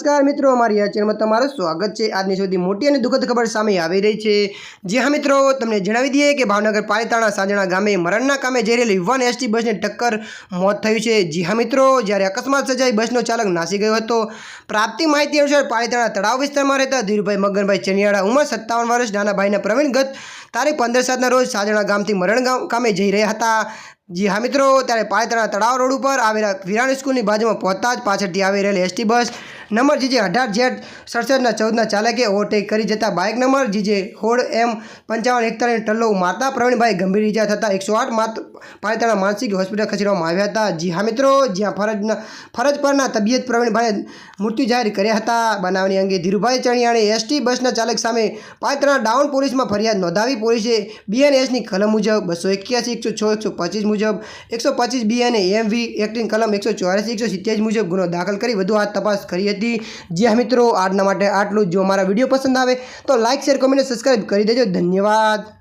नमस्कार मित्रों, अमरी आ चेनल में तमारुं स्वागत है। आज सौथी मोटी और दुखद खबर सामे आवी रही है। जी हाँ मित्रों, तमने जणावी दीए कि भावनगर पालिताणा साजणा गामे मरणना कामे जई रहेली युवान एसटी बस ने टक्कर मौत थयुं छे। जी हाँ मित्रों, ज्यारे अकस्मात सर्जाई बसनो चालक नासी गयो हतो। प्राप्ति माहिती अनुसार पालिताणा तळाव विस्तारमां रहेता धीरुभाई मगनभाई चनियाड़ा उमर 57 वर्ष नाना भाईना प्रवीण गत तारीख 15/7 रोज साजणा गामथी मरण कामे जई रह्या हता। जी हाँ मित्रों, त्यारे पालिताणा तळाव रोड पर आवेला विराणी स्कूलनी बाजुमां पहोंचता ज पाछळथी આવી રહેલી एसटी बस नंबर जीजे 18Z67/14 चालके ओवरटेक करी जता बाइक नंबर जीजे 16M5541 टल्लो मारता प्रवीणभाई गंभीर इजा थता 108 पालिताणा मानसिक होस्पिटल खसेडवामां આવ્યા હતા। जी हाँ मित्रों, ज्यां फरज परना तबियत प्रवीणभाई मृत्यु जाहिर कर्या हता। बनावनी अंगे धीरुभाई चणियाणे एसटी बसना चालक सामे पालिताणा डाउन पोलीसमां फरियाद नोंधावी पोलीसे बीएनएसनी कलम मुजब 281, 106, 125 मुजब 125 बीएन एमवी एक्टिंग कलम 184, 187 मुजब गुनो दाखल करी વધુ હાથ તપાસ કરી હતી। जी हाँ मित्रों, આજના માટે આટલું। જો અમારા વિડીયો પસંદ આવે તો લાઇક, શેર, કમેન્ટ, સબસ્ક્રાઇબ કરી દેજો। ધન્યવાદ।